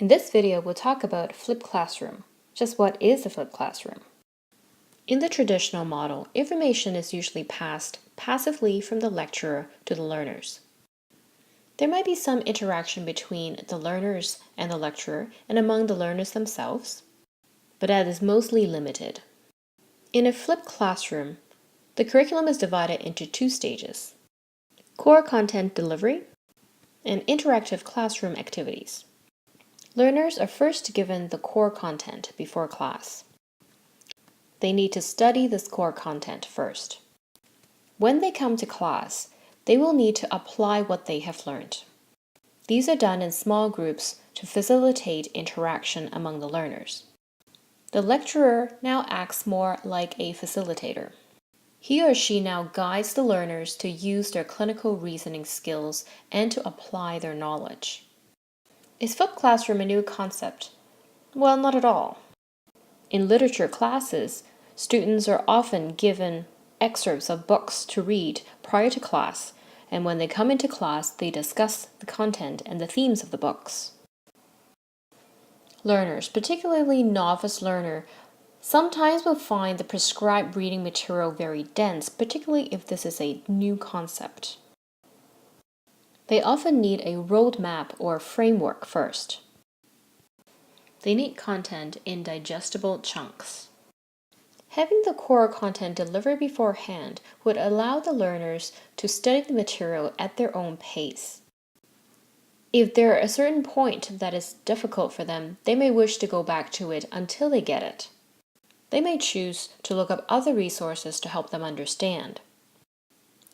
In this video, we'll talk about flipped classroom. Just what is a flipped classroom? In the traditional model, information is usually passed passively from the lecturer to the learners. There might be some interaction between the learners and the lecturer and among the learners themselves, but that is mostly limited. In a flipped classroom, the curriculum is divided into two stages: core content delivery and interactive classroom activities. Learners are first given the core content before class. They need to study this core content first. When they come to class, they will need to apply what they have learned. These are done in small groups to facilitate interaction among the learners. The lecturer now acts more like a facilitator. He or she now guides the learners to use their clinical reasoning skills and to apply their knowledge. Is flipped classroom a new concept? Well, not at all. In literature classes, students are often given excerpts of books to read prior to class, and when they come into class, they discuss the content and the themes of the books. Learners, particularly novice learners, sometimes will find the prescribed reading material very dense, particularly if this is a new concept. They often need a roadmap or framework first. They need content in digestible chunks. Having the core content delivered beforehand would allow the learners to study the material at their own pace. If there is a certain point that is difficult for them, they may wish to go back to it until they get it. They may choose to look up other resources to help them understand.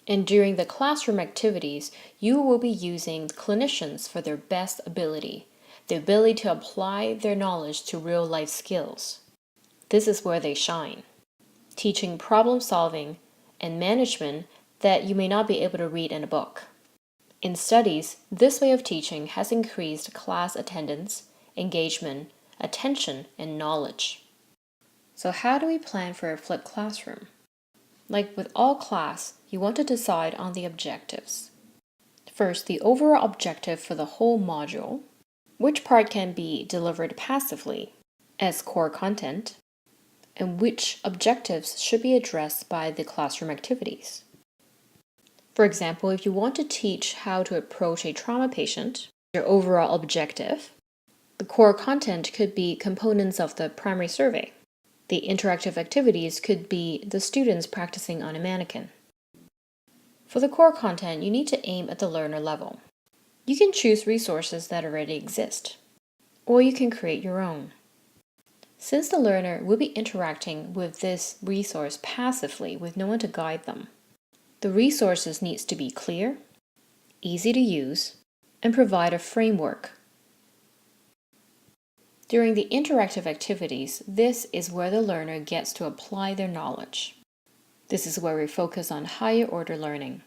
And during the classroom activities, you will be using clinicians for their best ability, the ability to apply their knowledge to real-life skills. This is where they shine, teaching problem solving and management that you may not be able to read in a book. In studies, this way of teaching has increased class attendance, engagement, attention, and knowledge. So how do we plan for a flipped classroom? Like with all class, you want to decide on the objectives. First, the overall objective for the whole module, which part can be delivered passively as core content, and which objectives should be addressed by the classroom activities. For example, if you want to teach how to approach a trauma patient, your overall objective, the core content could be components of the primary survey. The interactive activities could be the students practicing on a mannequin. For the core content, you need to aim at the learner level. You can choose resources that already exist, or you can create your own. Since the learner will be interacting with this resource passively with no one to guide them, the resources needs to be clear, easy to use, and provide a framework. During the interactive activities, this is where the learner gets to apply their knowledge. This is where we focus on higher order learning.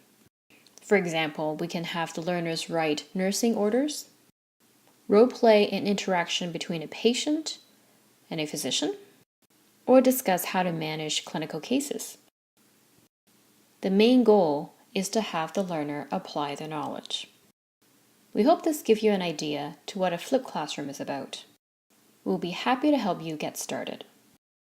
For example, we can have the learners write nursing orders, role-play an interaction between a patient and a physician, or discuss how to manage clinical cases. The main goal is to have the learner apply their knowledge. We hope this gives you an idea to what a flipped classroom is about. We'll be happy to help you get started.